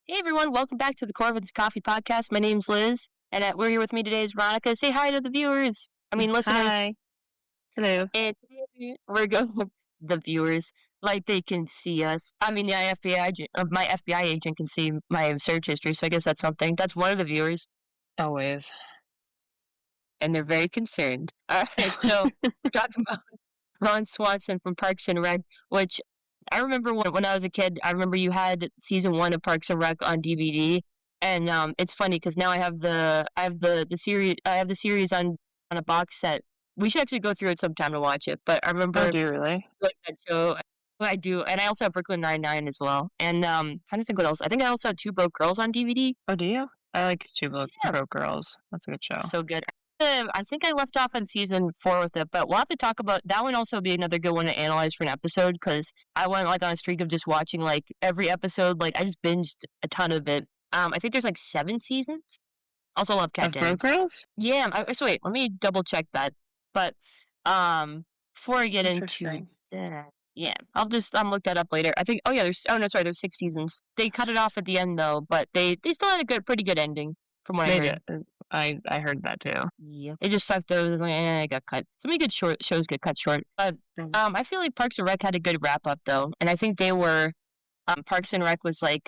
Hey everyone, welcome back to the Corvids Coffee podcast. My name's Liz, and we're here with me today is Veronica. Say hi to the viewers. Listeners. Hi. Hello. And today we're going with the viewers, like they can see us. My FBI agent can see my search history, so I guess that's something. That's one of the viewers. Always. And they're very concerned. All right, so we're talking about Ron Swanson from Parks and Rec, which I remember when I was a kid. I remember you had season 1 of Parks and Rec on DVD, and it's funny because now I have the series on a box set. We should actually go through it sometime to watch it. But I remember. Oh, do you really? Like that show. I do, and I also have Brooklyn Nine-Nine as well. And trying to think what else. I think I also have Two Broke Girls on DVD. Oh, do you? I like Two Broke Girls. That's a good show. So good. I think I left off on season 4 with it, but we'll have to talk about that one. Also, be another good one to analyze for an episode because I went on a streak of just watching every episode. I just binged a ton of it. I think there's 7 seasons. Also, love Cat Dance. Girls? Yeah. So wait, let me double check that. But before I get into that, yeah, I'll look that up later. I think. Oh yeah, there's 6 seasons. They cut it off at the end though, but they still had a pretty good ending from what I heard. I heard that too. Yeah, it just sucked. It was it got cut. So many good shows get cut short. But I feel like Parks and Rec had a good wrap up though, and I think they were. Parks and Rec was trying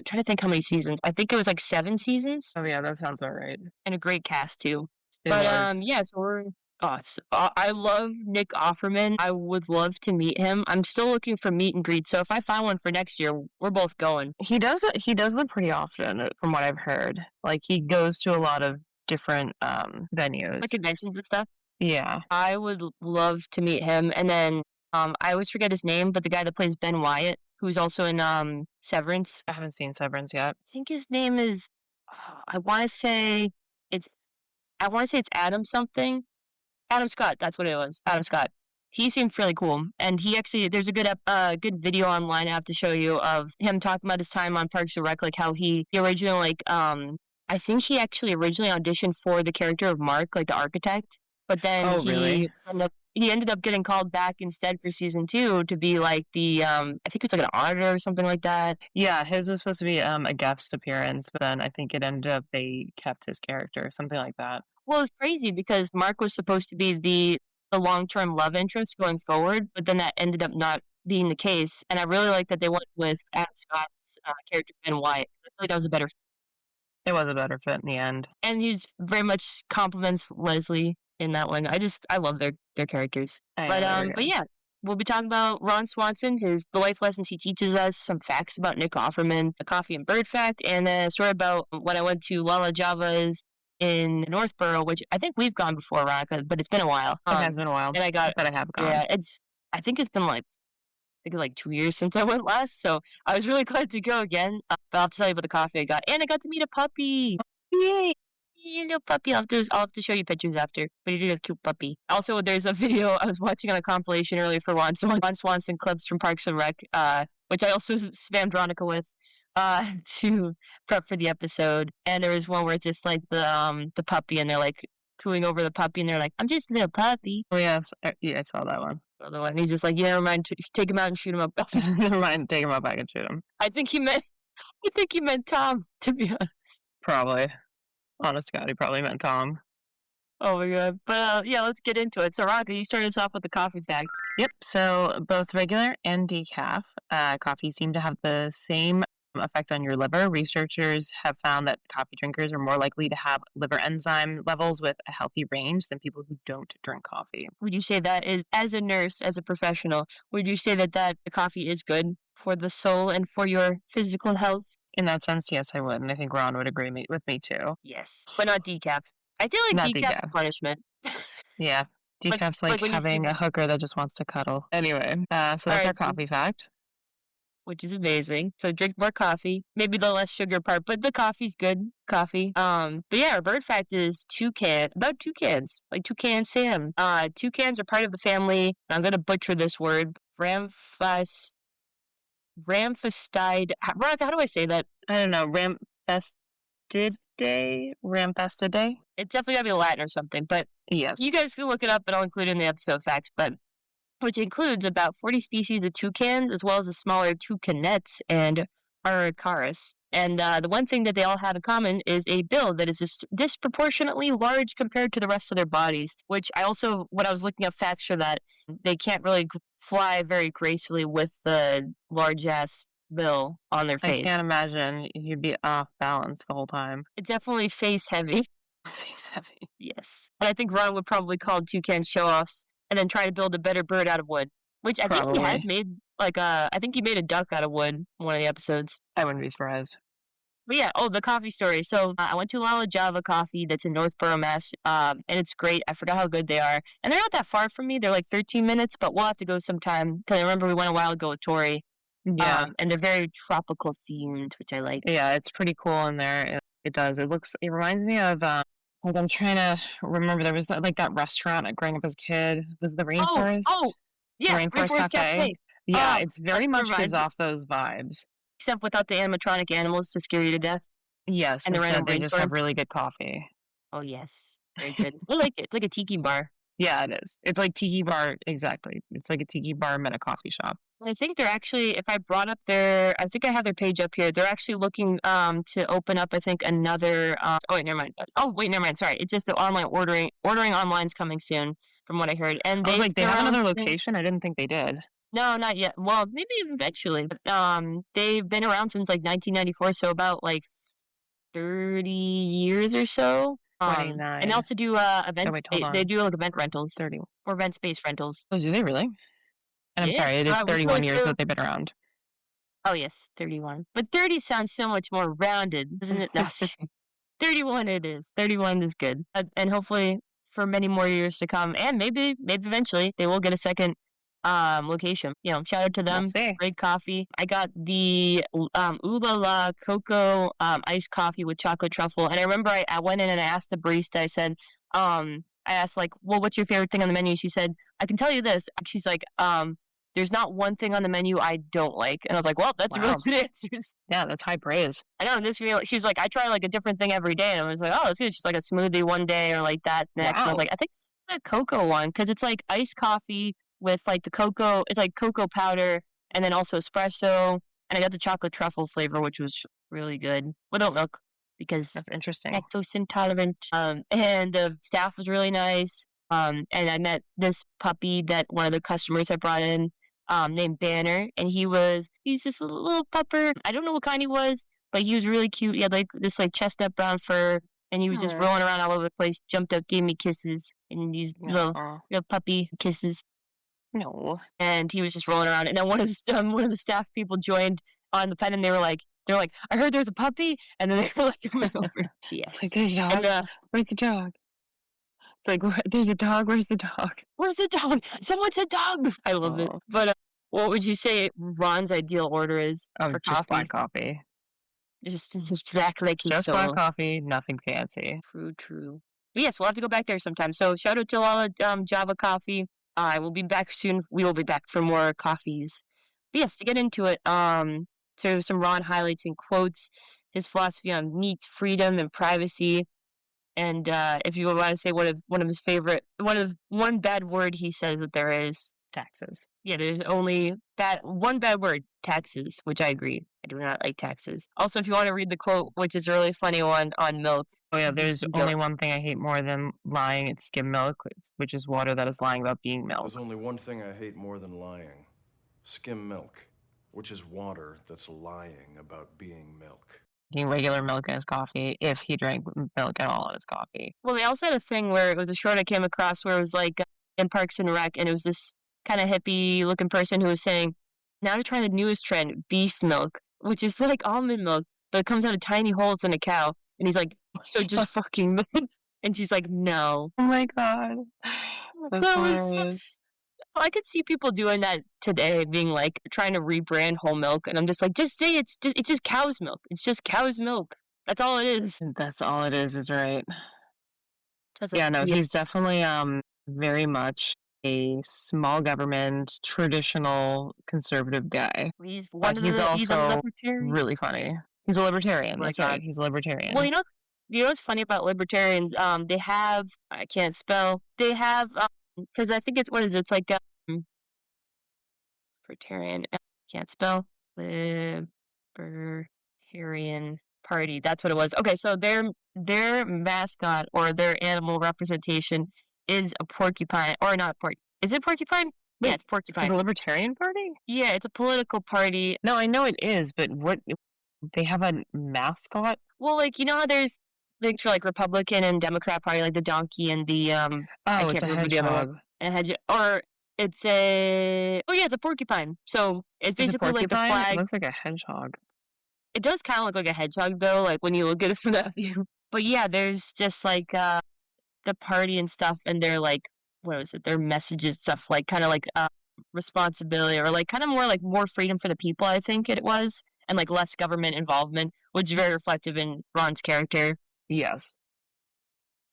to think how many seasons. I think it was 7 seasons. Oh yeah, that sounds about right. And a great cast too. Yeah, so we're. I love Nick Offerman. I would love to meet him. I'm still looking for meet and greet. So if I find one for next year, we're both going. He does them pretty often, from what I've heard. He goes to a lot of different venues, conventions and stuff. Yeah, I would love to meet him. And then I always forget his name, but the guy that plays Ben Wyatt, who's also in Severance. I haven't seen Severance yet. I think his name is. I want to say it's Adam something. Adam Scott, that's what it was. Adam Scott. He seemed really cool, and he actually there's a good video online I have to show you of him talking about his time on Parks and Rec, how he originally I think he actually originally auditioned for the character of Mark, the architect, but then he ended up getting called back instead for season 2 to be the I think it was an auditor or something like that. Yeah, his was supposed to be a guest appearance, but then I think it ended up they kept his character, something like that. Well, it's crazy because Mark was supposed to be the long-term love interest going forward, but then that ended up not being the case. And I really like that they went with Adam Scott's character, Ben Wyatt. I feel like that was a better fit. It was a better fit in the end. And he's very much compliments Leslie in that one. I love their characters. But yeah, we'll be talking about Ron Swanson, the life lessons he teaches us, some facts about Nick Offerman, a coffee and bird fact, and a story about when I went to Lalajava's in Northborough, which I think we've gone before, Veronica, but it's been a while. It has been a while. And I have gone. Yeah, I think it's been 2 years since I went last, so I was really glad to go again. But I'll have to tell you about the coffee I got. And I got to meet a puppy. Yay! You little puppy. I'll have to show you pictures after. But you're a cute puppy. Also, there's a video I was watching on a compilation earlier for Ron Swanson clips from Parks and Rec, which I also spammed Veronica with. To prep for the episode, and there was one where it's just the puppy, and they're cooing over the puppy, and they're like, "I'm just a little puppy." Oh yeah, I saw that one. The one he's just like, "Yeah, never mind, take him out and shoot him up." Never mind, take him out back and shoot him. I think he meant Tom, to be honest. Probably, honest to God, he probably meant Tom. Oh my God. But yeah, let's get into it. So Veronica, you started us off with the coffee fact. Yep. So both regular and decaf coffee seem to have the same effect on your liver. Researchers have found that coffee drinkers are more likely to have liver enzyme levels with a healthy range than people who don't drink coffee. Would you say that is, as a nurse, as a professional, would you say that the coffee is good for the soul and for your physical health? In that sense, yes, I would. And I think Ron would agree with me too. Yes. But not decaf. I feel like decaf's punishment. Yeah. Decaf's like having a hooker that just wants to cuddle. Anyway, so that's our coffee fact. Which is amazing. So drink more coffee. Maybe the less sugar part, but the coffee's good coffee. But yeah, our bird fact is about toucans, like toucan Sam. Toucans are part of the family. I'm gonna butcher this word. Ramphastide. Veronica, how do I say that? I don't know. Ramphastidae. It's definitely gotta be Latin or something. But yes, you guys can look it up, and I'll include it in the episode facts. But which includes about 40 species of toucans, as well as the smaller toucanettes and Araucaris. And the one thing that they all have in common is a bill that is just disproportionately large compared to the rest of their bodies. Which I also, when I was looking up facts for that, they can't really fly very gracefully with the large ass bill on their I face. can't imagine you'd be off balance the whole time. It's definitely face heavy. Face heavy. Yes. And I think Ron would probably call toucan show offs and then try to build a better bird out of wood. Which I think he has Probably. made, like, I think he made a duck out of wood in one of the episodes. I wouldn't be surprised. But yeah, oh, the coffee story. So I went to Lalajava Coffee that's in Northborough, Mass. And it's great. I forgot how good they are. And they're not that far from me. They're like 13 minutes, but we'll have to go sometime. Because I remember we went a while ago with Tori. Yeah. And they're very tropical themed, which I like. Yeah, it's pretty cool in there. It does. It reminds me of, like, I'm trying to remember, there was like that restaurant growing up as a kid. Was it the Rainforest? Yeah, Rainforest Cafe. Yeah, it's very much gives reminds off those vibes. except without the animatronic animals to scare you to death. Yes, And the random instead they just have brainstorms. really good coffee. Oh, yes. Very good. I like it. It's like a tiki bar. Yeah, it is. It's like tiki bar, exactly. It's like a tiki bar met a coffee shop. I think they're actually, if I brought up their, I think I have their page up here. They're actually looking to open up, I think, another, oh, wait, never mind. Oh, wait, never mind. Sorry. It's just the online ordering online's coming soon, from what I heard. And I was like, they have another location. location? I didn't think they did. No, not yet. Well, maybe eventually. But they've been around since like 1994, so about like 30 years or so. 29. And they also do events. Oh, wait, hold on. They do like event rentals 30. or event-based rentals. Oh, do they really? And I'm Yeah. sorry, it is We 31 years closed that they've been around. Oh, yes, 31. But 30 sounds so much more rounded, doesn't it? No, 31 it is. 31 is good. And hopefully for many more years to come, and maybe eventually they will get a second location. You know, shout out to them. We'll see. Great coffee. I got the LaLa cocoa iced coffee with chocolate truffle. And I remember I went in and I asked the barista, I said, I asked, like, well, what's your favorite thing on the menu? She said, I can tell you this. She's like, there's not one thing on the menu I don't like. And I was like, well, that's a really Wow. good answer. Yeah, that's high praise. I know this really, she was like, I try like a different thing every day. And I was like, oh, that's good. She's like a smoothie one day or like that next. And I was Wow. like, I think it's a cocoa one because it's like iced coffee with like the cocoa, it's like cocoa powder and then also espresso. And I got the chocolate truffle flavor, which was really good without milk because That's interesting. lactose intolerant. And the staff was really nice. And I met this puppy that one of the customers had brought in, named Banner, and he's this little pupper. I don't know what kind he was, but he was really cute. He had like this like chestnut brown fur, and he was just Aw. rolling around all over the place, jumped up, gave me kisses, and these little puppy kisses. No. And he was just rolling around. And then one of the staff people joined on the pen, and they're like, I heard there's a puppy, and then they were like coming over. Yes. It's like, there's a dog. And, Where's the dog? It's like, there's a dog. Where's the dog? where's the dog? Someone said dog. I love it. Aw. But what would you say Ron's ideal order is Oh, for just coffee? black coffee. Just black like he's Just so black coffee, nothing fancy. true. But yes, we'll have to go back there sometime. So shout out to Lala Java Coffee. I will be back soon. We will be back for more coffees. But yes, to get into it, so some Ron highlights and quotes, his philosophy on neat freedom and privacy. And if you want to say one of his favorite, one bad word he says that there is, Taxes. yeah, there's only one bad word, taxes, which I agree. I do not like taxes. Also, if you want to read the quote, which is a really funny one on milk. Oh yeah, there's Go. only one thing I hate more than lying. It's skim milk, which is water that is lying about being milk. There's only one thing I hate more than lying. Skim milk, which is water that's lying about being milk. Drinking regular milk in his coffee, if he drank milk at all in his coffee. Well, they also had a thing where it was a short I came across where it was like in Parks and Rec, and it was this kind of hippie looking person who was saying, now to try the newest trend, beef milk, which is like almond milk, but it comes out of tiny holes in a cow. And he's like, so just fucking milk. And she's like, no. Oh my god. That's That was hilarious. I could see people doing that today, being like trying to rebrand whole milk, and I'm just like, just say it's just cow's milk. It's just cow's milk. That's all it is. That's all it is right. Just Yeah, like, no, he's definitely very much a small government, traditional conservative guy. he's But one he's of the he's a also libertarian. really funny. He's a libertarian. Oh my That's God. right. He's a libertarian. Well, you know what's funny about libertarians? They have I can't spell. They have because I think it's what is it? It's like libertarian. I can't spell libertarian. libertarian party. That's what it was. Okay, so their mascot or their animal representation is a porcupine, or not porc. Is it porcupine? Yeah, Wait, it's for porcupine. the Libertarian Party? Yeah, it's a political party. No, I know it is, but what? They have a mascot? Well, like you know how there's things for like Republican and Democrat party, like the donkey and the I Oh, it's can't a remember the other one. hedgehog. And hedge or it's a oh yeah, it's a porcupine. So it's Is it basically like the porcupine? It flag. looks like a hedgehog. It does kind of look like a hedgehog though, like when you look at it from that view. But yeah, there's just like the party and stuff, and their like what was it? Their messages stuff, like kind of like responsibility or like kind of more freedom for the people. I think it was, and like less government involvement, which is very reflective in Ron's character. Yes.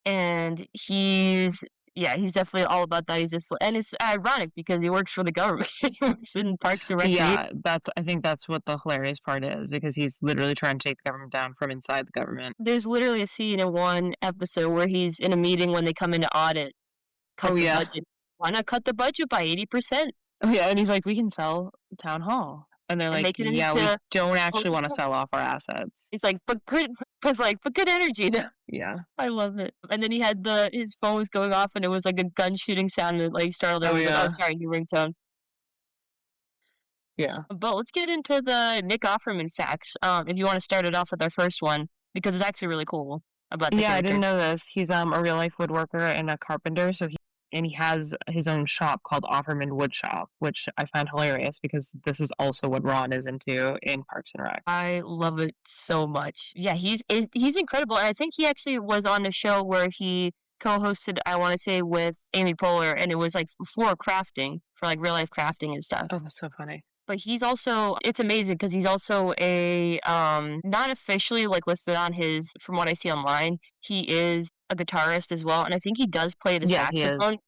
And he's definitely all about that. He's just and it's ironic because he works for the government. He works in Parks and Recreation. Yeah, I think that's what the hilarious part is, because he's literally trying to take the government down from inside the government. There's literally a scene in one episode where he's in a meeting when they come in to audit. Cut the budget. Why not cut the budget by 80%? Oh yeah, and he's like, we can sell town hall. And they're And like, make it yeah, we into don't actually want to sell off our assets. He's like, but good energy though. Yeah. I love it. And then he had his phone was going off and it was like a gun shooting sound and it like startled Oh, everyone. yeah. Oh, sorry, new ringtone. Yeah. But let's get into the Nick Offerman facts. If you want to start it off with our first one, because it's actually really cool about the Yeah, I character. didn't know this. He's a real life woodworker and a carpenter, so he has his own shop called Offerman Wood Shop, which I find hilarious because this is also what Ron is into in Parks and Rec. I love it so much. Yeah, he's incredible, and I think he actually was on a show where he co-hosted, I want to say, with Amy Poehler, and it was like for crafting, for like real life crafting and stuff. Oh, that's so funny. But he's also, it's amazing because he's also a, not officially like listed on his, from what I see online, he is a guitarist as well. And I think he does play the saxophone. He is.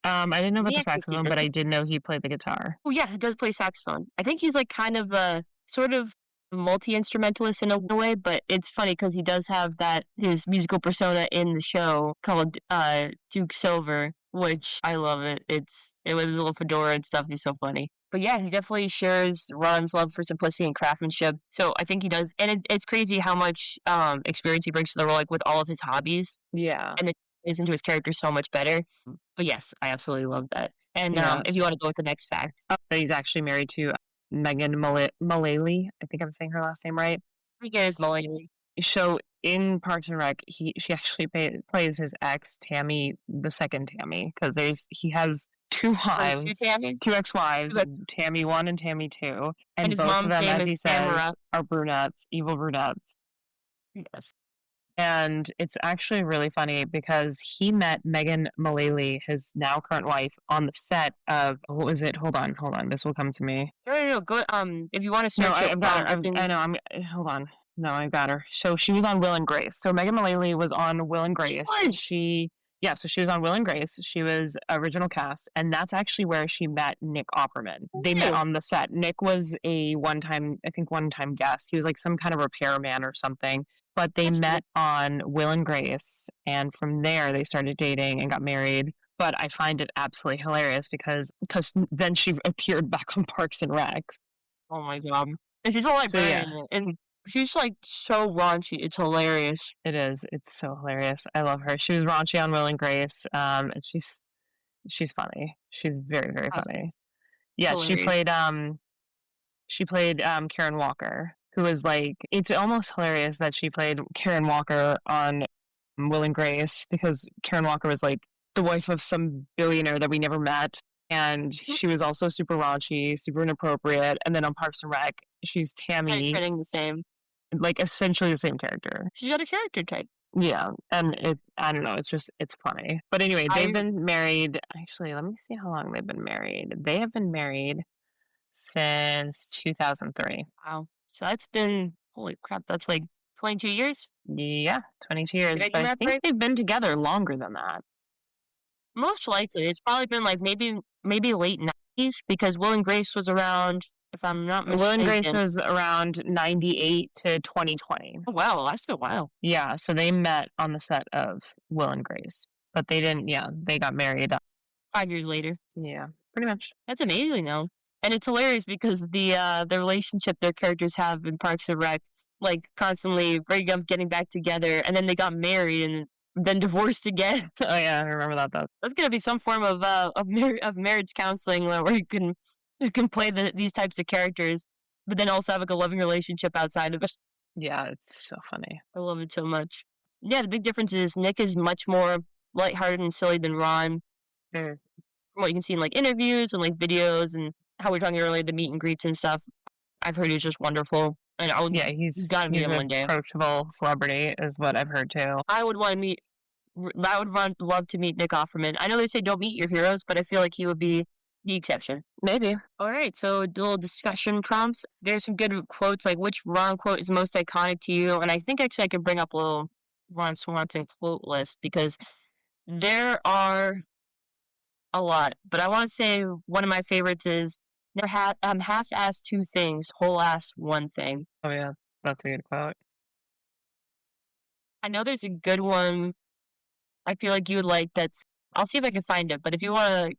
I didn't know about the actually saxophone, but I did know he played the guitar. Oh yeah, he does play saxophone. I think he's like kind of a sort of multi-instrumentalist in a way, but it's funny because he does have his musical persona in the show called Duke Silver, which I love it. It with his little fedora and stuff. He's so funny. But yeah, he definitely shares Ron's love for simplicity and craftsmanship. So I think he does, and it's crazy how much experience he brings to the role, like with all of his hobbies. Yeah, and it plays into his character so much better. But yes, I absolutely love that. And if you want to go with the next fact, he's actually married to Megan Mullally. I think I'm saying her last name right. Megan is Mullally. So in Parks and Rec, she actually plays his ex Tammy, the second Tammy, because he has two wives, two ex-wives, Tammy 1 and Tammy 2, and both of them, as he says, are brunettes, evil brunettes. Yes. And it's actually really funny because he met Megan Mullally, his now current wife, on the set of, what was it? Hold on. This will come to me. No. Go. If you want to start. No, I've got her. I know. Hold on. No, I got her. So she was on Will and Grace. So Megan Mullally was on Will and Grace. So she was on Will and Grace. She was original cast, and that's actually where she met Nick Offerman. They met on the set. Nick was a one-time guest. He was like some kind of repairman or something. But they met on Will and Grace, and from there they started dating and got married. But I find it absolutely hilarious because then she appeared back on Parks and Rec. Oh my god! And she's a librarian, and she's like so raunchy. It's hilarious. It is. It's so hilarious. I love her. She was raunchy on Will and Grace, and she's funny. She's very, very funny. Yeah, hilarious. She played Karen Walker, who was like, it's almost hilarious that she played Karen Walker on Will and Grace, because Karen Walker was like the wife of some billionaire that we never met, and she was also super raunchy, super inappropriate. And then on Parks and Rec, she's Tammy, the same, like essentially the same character. She's got a character type. Yeah, and I don't know, it's funny. But anyway, they've been married. Actually, let me see how long they've been married. They have been married since 2003. Wow. So that's been, holy crap, that's like 22 years? Yeah, 22 years. But I think they've been together longer than that. Most likely. It's probably been like maybe late 90s, because Will and Grace was around, if I'm not mistaken. Will and Grace was around 98 to 2020. Oh, wow, that's a while. Yeah, so they met on the set of Will and Grace. But they didn't, they got married 5 years later. Yeah, pretty much. That's amazing, though. And it's hilarious because the relationship their characters have in Parks and Rec, like constantly breaking up, getting back together, and then they got married and then divorced again. Oh yeah, I remember that though. That's gonna be some form of marriage counseling where you can play these types of characters, but then also have like a loving relationship outside of it. Yeah, it's so funny. I love it so much. Yeah, the big difference is Nick is much more lighthearted and silly than Ron. Mm. From what you can see in like interviews and like videos and how we were talking earlier, the meet and greets and stuff, I've heard he's just wonderful. And Yeah, he's gotta meet him an one day. approachable celebrity, is what I've heard too. I would love to meet Nick Offerman. I know they say don't meet your heroes, but I feel like he would be the exception. Maybe. All right, so a little discussion prompts. There's some good quotes, like which Ron quote is most iconic to you? And I think actually I could bring up a little Ron Swanson quote list because there are a lot. But I want to say one of my favorites is half-ass two things, whole-ass one thing. Oh yeah, that's a good quote. I know there's a good one I feel like you would like that's I'll see if I can find it, but if you want to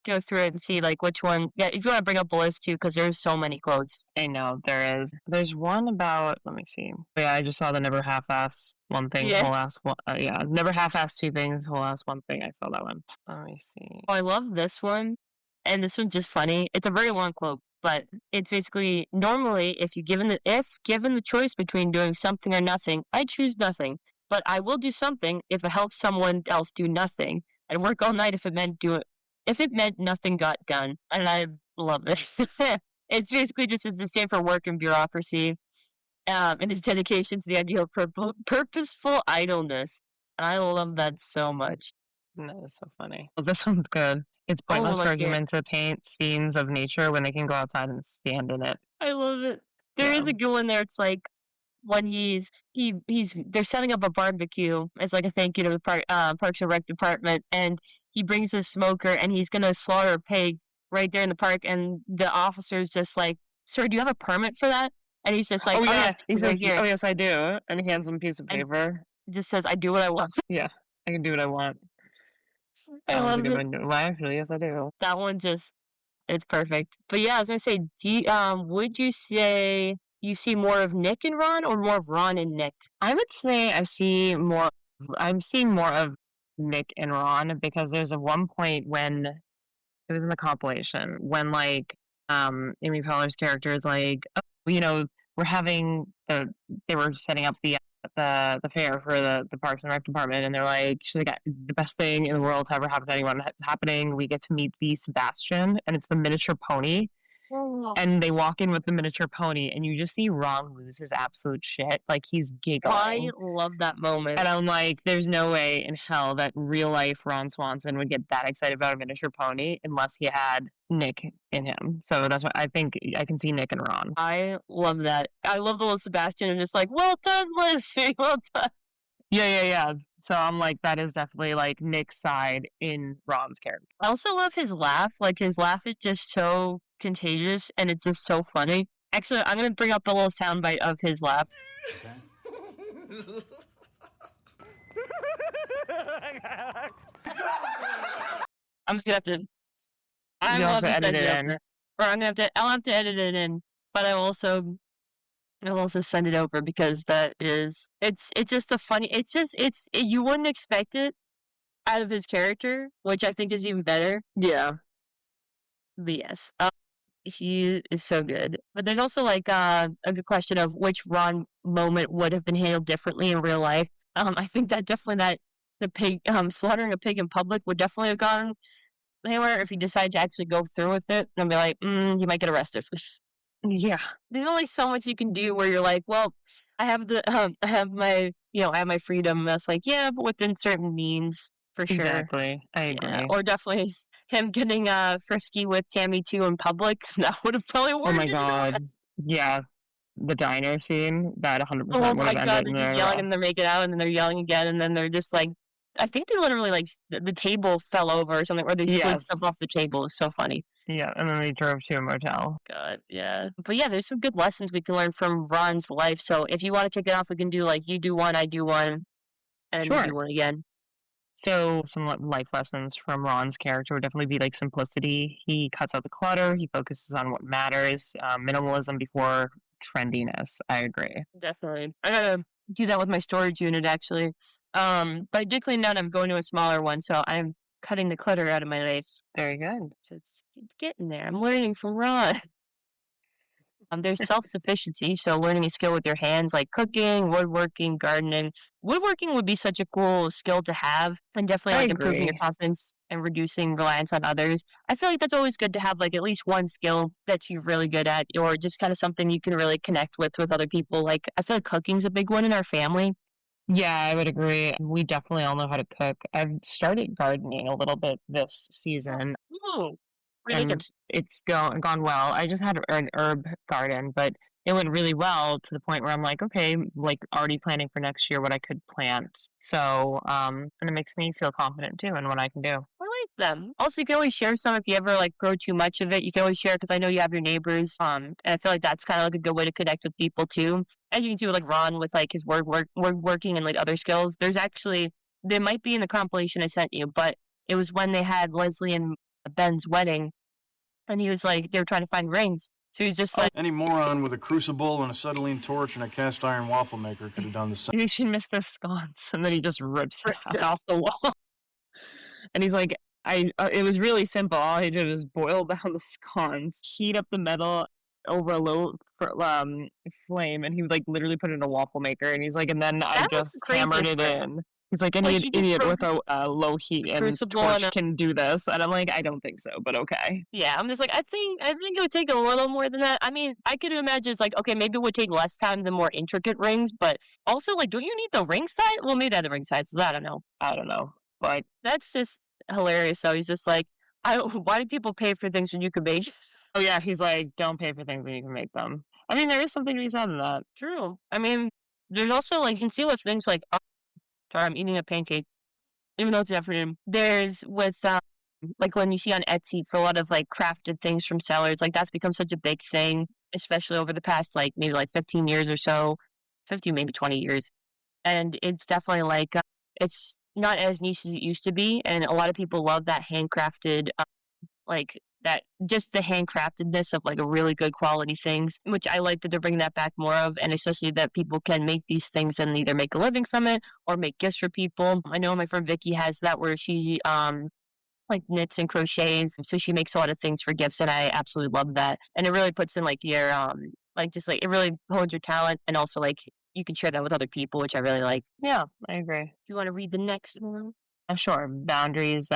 go through it and see like which one, yeah, if you want to bring up a list too, because there's so many quotes. I know there is. There's one about. Let me see. Yeah, I just saw the never half-ass one thing, Yeah. whole-ass one. Yeah, never half-ass two things, whole-ass one thing. I saw that one. Let me see. Oh, I love this one, and this one's just funny. It's a very long quote, but it's basically normally if given the choice between doing something or nothing, I choose nothing. But I will do something if it helps someone else do nothing. I'd work all night if it meant nothing got done. And I love it. It's basically just to stand for work and bureaucracy, and his dedication to the idea of purposeful idleness. And I love that so much. That is so funny. Well, this one's good. It's pointless for let's hear it. humans to paint scenes of nature when they can go outside and stand in it. I love it. There is Yeah. a good one there. It's like when they're setting up a barbecue as like a thank you to the Parks and Rec department, and he brings a smoker and he's gonna slaughter a pig right there in the park, and the officer's just like, "Sir, do you have a permit for that?" And he's just like, Oh yeah, yes, he right says, here. "Oh yes, I do," and he hands him a piece of And paper. it just says, "I do what I want." Yeah, I can do what I want. I That was a love good it. one. Well, actually, yes, I do. That one it's perfect. But yeah, I was gonna say, would you say you see more of Nick and Ron or more of Ron and Nick? I would say I'm seeing more of Nick and Ron because there's a one point when it was in the compilation when like Amy Poehler's character is like, oh, we're having they were setting up the fair for the Parks and Rec department, and they're like, she's like, the best thing in the world to ever happen to anyone is happening. We get to meet the Sebastian, and it's the miniature pony. And they walk in with the miniature pony, and you just see Ron lose his absolute shit. Like, he's giggling. I love that moment. And I'm like, there's no way in hell that real life Ron Swanson would get that excited about a miniature pony unless he had Nick in him. So that's why I think I can see Nick and Ron. I love that. I love the little Sebastian and just like, well done, Lizzie, well done. Yeah. So I'm like, that is definitely like Nick's side in Ron's character. I also love his laugh. Like, his laugh is just so contagious and it's just so funny. Actually, I'm going to bring up a little soundbite of his laugh. I'm just going to have to... You'll have to edit it in. Or I'll have to edit it in, but I'll also send it over because it's just a funny, you wouldn't expect it out of his character, which I think is even better. Yeah. But yes, he is so good. But there's also like a good question of which Ron moment would have been handled differently in real life. I think that definitely the pig, slaughtering a pig in public would definitely have gone anywhere if he decided to actually go through with it and be like, you might get arrested. Yeah. There's only so much you can do where you're like, well, I have my freedom. That's like, yeah, but within certain means, for sure. Exactly. I agree. Yeah. Or definitely him getting frisky with Tammy too in public. That would have probably worked. Oh my god. Yeah. The diner scene, that 100% would have ended. Oh my god, they're just yelling and they're making out and then they're yelling again and then they're just like, I think they literally like the table fell over or something, or they slid stuff off the table. It's so funny. Yeah, and then they drove to a motel. God, yeah. But yeah, there's some good lessons we can learn from Ron's life. So if you want to kick it off, we can do like you do one, I do one, and then we do one again. So some life lessons from Ron's character would definitely be like simplicity. He cuts out the clutter. He focuses on what matters. Minimalism before trendiness. I agree. Definitely. I gotta do that with my storage unit actually. But I did clean down. I'm going to a smaller one, so I'm cutting the clutter out of my life. Very good. So it's getting there. I'm learning from Ron. There's self-sufficiency, so learning a skill with your hands like cooking, woodworking, gardening. Woodworking would be such a cool skill to have and definitely I like improving your agree. confidence and reducing reliance on others. I feel like that's always good to have like at least one skill that you're really good at or just kind of something you can really connect with other people. Like I feel like cooking's a big one in our family. Yeah, I would agree. We definitely all know how to cook. I've started gardening a little bit this season, Oh, what are you and it's gone well. I just had an herb garden, but it went really well to the point where I'm like, okay, like already planning for next year what I could plant. So, and it makes me feel confident too in what I can do. I like them. Also, you can always share some if you ever like grow too much of it. You can always share because I know you have your neighbors. And I feel like that's kind of like a good way to connect with people too. As you can see with like Ron with like his working and like other skills. There's actually there might be in the compilation I sent you, but it was when they had Leslie and Ben's wedding, and he was like they were trying to find rings. So he's just like Any moron with a crucible and a acetylene torch and a cast iron waffle maker could have done the same. You should miss the sconce, and then he just rips it rips out. it off the wall. And he's like, it was really simple. All he did was boil down the scones, heat up the metal over a low flame, and he would like literally put it in a waffle maker. And he's like, and then I That was the just hammered craziest it part. in. He's like, Like any he just idiot broke with a low heat the and crucible and torch can do this. And I'm like, I don't think so, but okay. yeah, I'm just like I think it would take a little more than that. I mean, I could imagine it's like okay, maybe it would take less time than more intricate rings, but also like, don't you need the ring size? Well, maybe the ring sizes. I don't know. I don't know, but That's just hilarious. So he's just like, I why do people pay for things when you could make? oh yeah, he's like, don't pay for things when you can make them. I mean, there is something to be said in that. True. I mean, there's also like you can see with things like sorry, I'm eating a pancake, even though it's an afternoon. There's with like when you see on Etsy for a lot of like crafted things from sellers, like that's become such a big thing, especially over the past like maybe like 15 years or so, 15 maybe 20 years, and it's definitely like it's not as niche as it used to be, and a lot of people love that handcrafted like that just the handcraftedness of like a really good quality things, which I like that they're bringing that back more of, and especially that people can make these things and either make a living from it or make gifts for people. I know my friend Vicky has that where she like knits and crochets, so she makes a lot of things for gifts, and I absolutely love that. And it really puts in like your like just like it really holds your talent, and also like you can share that with other people, which I really like. Yeah, I agree. Do you want to read the next one? Sure. Boundaries,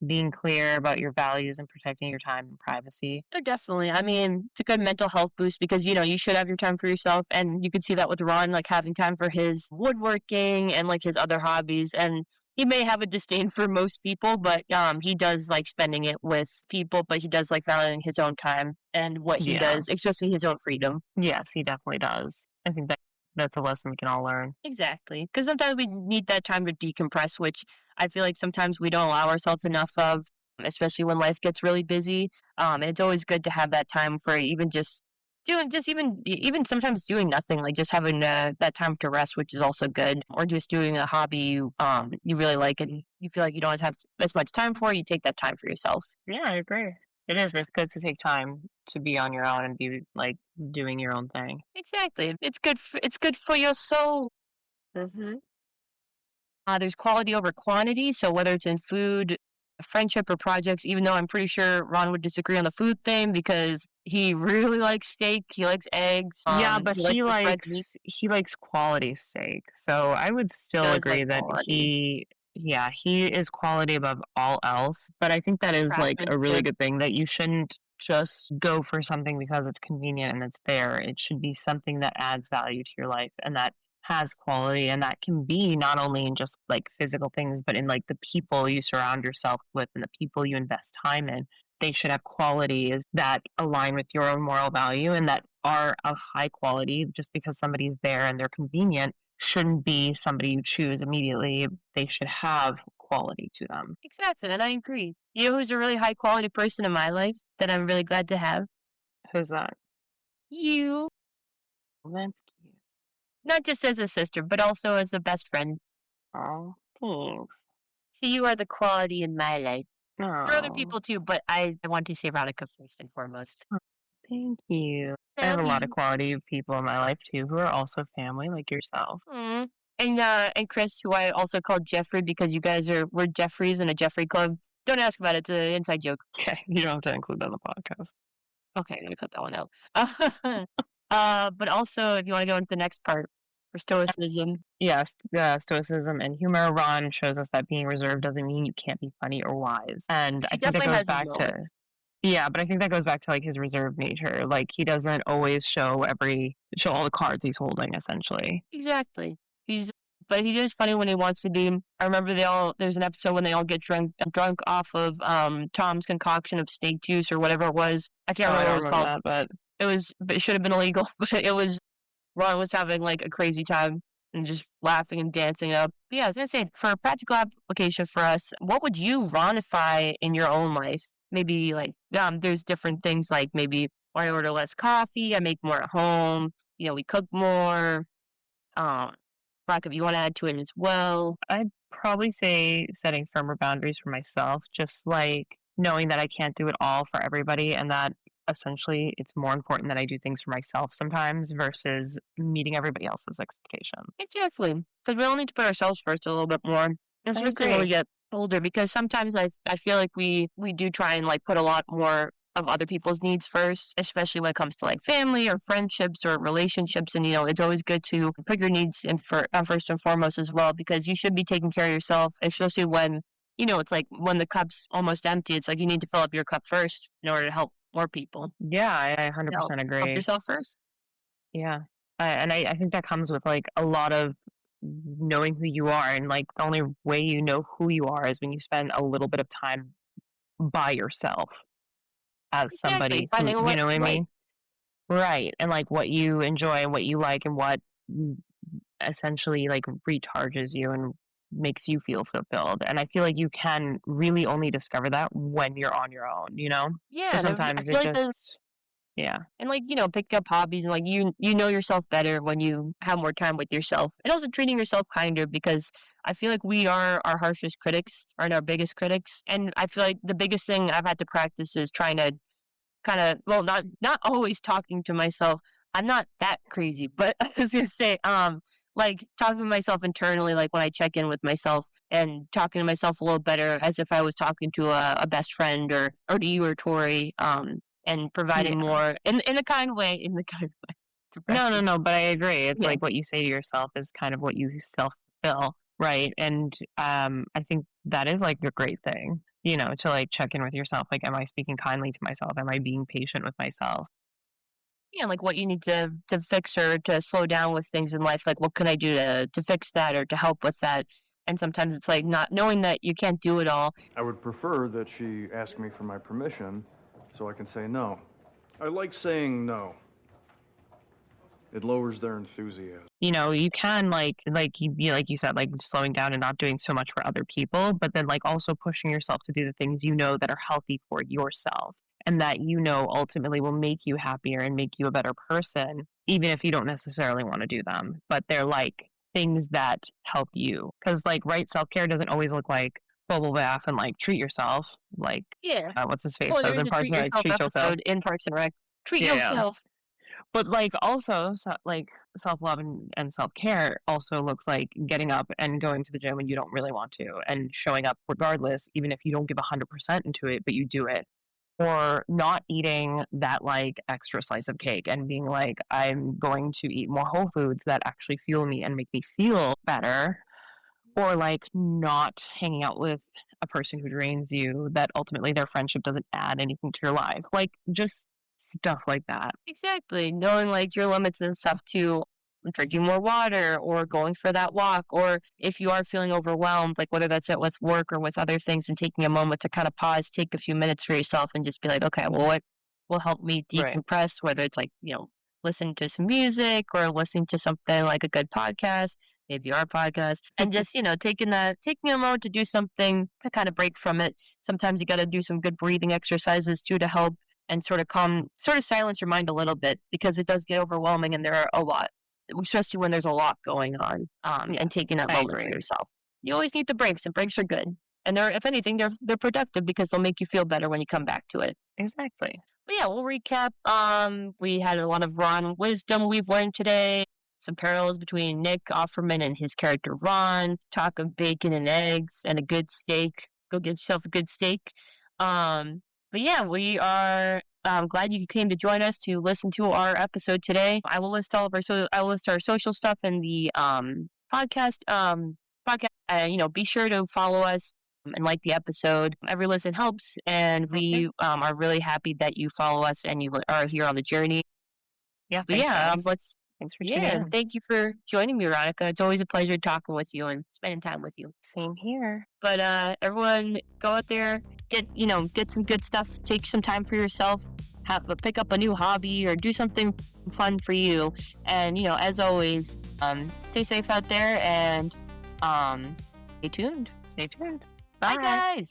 being clear about your values and protecting your time and privacy. Oh, definitely. I mean, it's a good mental health boost because you know you should have your time for yourself, and you can see that with Ron, like having time for his woodworking and like his other hobbies. And he may have a disdain for most people, but he does like spending it with people. But he does like valuing his own time and what he Yeah. does, especially his own freedom. Yes, he definitely does. I think that's a lesson we can all learn. Exactly, because sometimes we need that time to decompress, which I feel like sometimes we don't allow ourselves enough of, especially when life gets really busy. And it's always good to have that time for even just doing, just even sometimes doing nothing, like just having that time to rest, which is also good, or just doing a hobby you really like and you feel like you don't have as much time for. You take that time for yourself. Yeah, I agree. It is. It's good to take time to be on your own and be like doing your own thing. Exactly, it's good for your soul. Mm-hmm. There's quality over quantity. So whether it's in food, friendship, or projects, even though I'm pretty sure Ron would disagree on the food thing because he really likes steak, he likes eggs, Yeah, but he likes the red meat, he likes quality steak. So I would still does like agree that quality, he is quality above all else. But I think that is like a really craftsmanship. good thing that you shouldn't just go for something because it's convenient and it's there. It should be something that adds value to your life and that has quality, and that can be not only in just like physical things, but in like the people you surround yourself with and the people you invest time in. They should have qualities that align with your own moral value and that are of high quality. Just because somebody's there and they're convenient shouldn't be somebody you choose immediately. They should have quality to them. Exactly, and I agree. You know who's a really high quality person in my life that I'm really glad to have? Who's that? You. That's cute. Not just as a sister, but also as a best friend. Oh, thanks. See, you are the quality in my life. There are other Oh, people too, but I want to say Veronica first and foremost. thank you. I I have love a lot of you. quality people in my life too who are also family, like yourself. Mm. And Chris, who I also called Jeffrey because you guys we're Jeffries in a Jeffrey club. Don't ask about it. It's an inside joke. Okay, you don't have to include that on the podcast. Okay, I'm gonna cut that one out. But also, if you want to go into the next part for stoicism, Yes, stoicism and humor. Ron shows us that being reserved doesn't mean you can't be funny or wise. And he I think that definitely goes has his back to, moments. yeah, but I think that goes back to like his reserved nature. Like he doesn't always show all the cards he's holding, essentially. Exactly. But he is funny when he wants to be. I remember there's an episode when they all get drunk off of Tom's concoction of snake juice or whatever it was. I can't Oh, I remember what it don't was remember called. that, but It should have been illegal, but it was. Ron was having like a crazy time and just laughing and dancing up. But yeah, I was gonna say for a practical application for us, what would you Ronify in your own life? Maybe like there's different things like maybe I order less coffee, I make more at home, we cook more. Rock, if you want to add to it as well. I'd probably say setting firmer boundaries for myself, just like knowing that I can't do it all for everybody and that essentially it's more important that I do things for myself sometimes versus meeting everybody else's expectations. Exactly. Because we all need to put ourselves first a little bit more. I Especially when we agree. get older, because sometimes I feel like we do try and like put a lot more of other people's needs first, especially when it comes to like family or friendships or relationships. And it's always good to put your needs in first and foremost as well, because you should be taking care of yourself, especially when it's like when the cup's almost empty. It's like you need to fill up your cup first in order to help more people. Yeah, I Help 100% help agree. yourself first. Yeah. I think that comes with like a lot of knowing who you are. And like the only way you know who you are is when you spend a little bit of time by yourself as Exactly. somebody who, Finding you what know what I right. mean? Right. And like what you enjoy and what you like and what essentially like recharges you and makes you feel fulfilled. And I feel like you can really only discover that when you're on your own, you know? Yeah, Because and I sometimes feel it like just, yeah. and like pick up hobbies, and like you know yourself better when you have more time with yourself, and also treating yourself kinder, because I feel like we are our harshest critics and our biggest critics, and I feel like the biggest thing I've had to practice is trying to kind of, well, not always talking to myself. I'm not that crazy, but I was gonna say like talking to myself internally, like when I check in with myself and talking to myself a little better as if I was talking to a best friend or to you or Tori, and providing Yeah. more in a kind way, in the kind way to No, no, practice. no, but I agree. It's Yeah. like what you say to yourself is kind of what you self-fulfill, right? And I think that is like a great thing, to like check in with yourself. Like, am I speaking kindly to myself? Am I being patient with myself? Yeah, like what you need to fix or to slow down with things in life. Like what can I do to fix that or to help with that? And sometimes it's like not knowing that you can't do it all. I would prefer that she ask me for my permission so I can say no. I like saying no. It lowers their enthusiasm. You can like you said, like slowing down and not doing so much for other people, but then like also pushing yourself to do the things that are healthy for yourself and that ultimately will make you happier and make you a better person, even if you don't necessarily want to do them. But they're like things that help you. Because like right self-care doesn't always look like bubble bath and like treat yourself. Like Yeah. what's his face Well, there says is in a Parks treat and Rec, yourself treat yourself. episode in Parks and Rec. Treat Yeah. yourself. But like also like self-love and self-care also looks like getting up and going to the gym when you don't really want to and showing up regardless, even if you don't give 100% into it, but you do it. Or not eating that like extra slice of cake and being like, I'm going to eat more whole foods that actually fuel me and make me feel better. Or like not hanging out with a person who drains you that ultimately their friendship doesn't add anything to your life. Like just stuff like that. Exactly. Knowing like your limits and stuff too, drinking more water or going for that walk, or if you are feeling overwhelmed, like whether that's it with work or with other things, and taking a moment to kind of pause, take a few minutes for yourself and just be like, okay, well, what will help me Right. decompress? Whether it's like, listening to some music or listening to something like a good podcast, maybe our podcast, and just, taking a moment to do something to kind of break from it. Sometimes you got to do some good breathing exercises too to help and sort of silence your mind a little bit, because it does get overwhelming and there are a lot, especially when there's a lot going on, Yeah, and taking that I moment for agree. yourself. You always need the breaks, and breaks are good. And if anything, they're productive because they'll make you feel better when you come back to it. Exactly. But yeah, we'll recap. We had a lot of Ron wisdom we've learned today. Some parallels between Nick Offerman and his character Ron. Talk of bacon and eggs and a good steak. Go get yourself a good steak. But yeah, we are glad you came to join us to listen to our episode today. I will list all of our social stuff in the podcast. Be sure to follow us and like the episode. Every listen helps, and we are really happy that you follow us and you are here on the journey. Yeah, but yeah, thanks for tuning in. Thank you for joining me, Veronica. It's always a pleasure talking with you and spending time with you. Same here. But everyone, go out there, get some good stuff. Take some time for yourself. Pick up a new hobby or do something fun for you. And as always, stay safe out there and stay tuned. Stay tuned. Bye guys.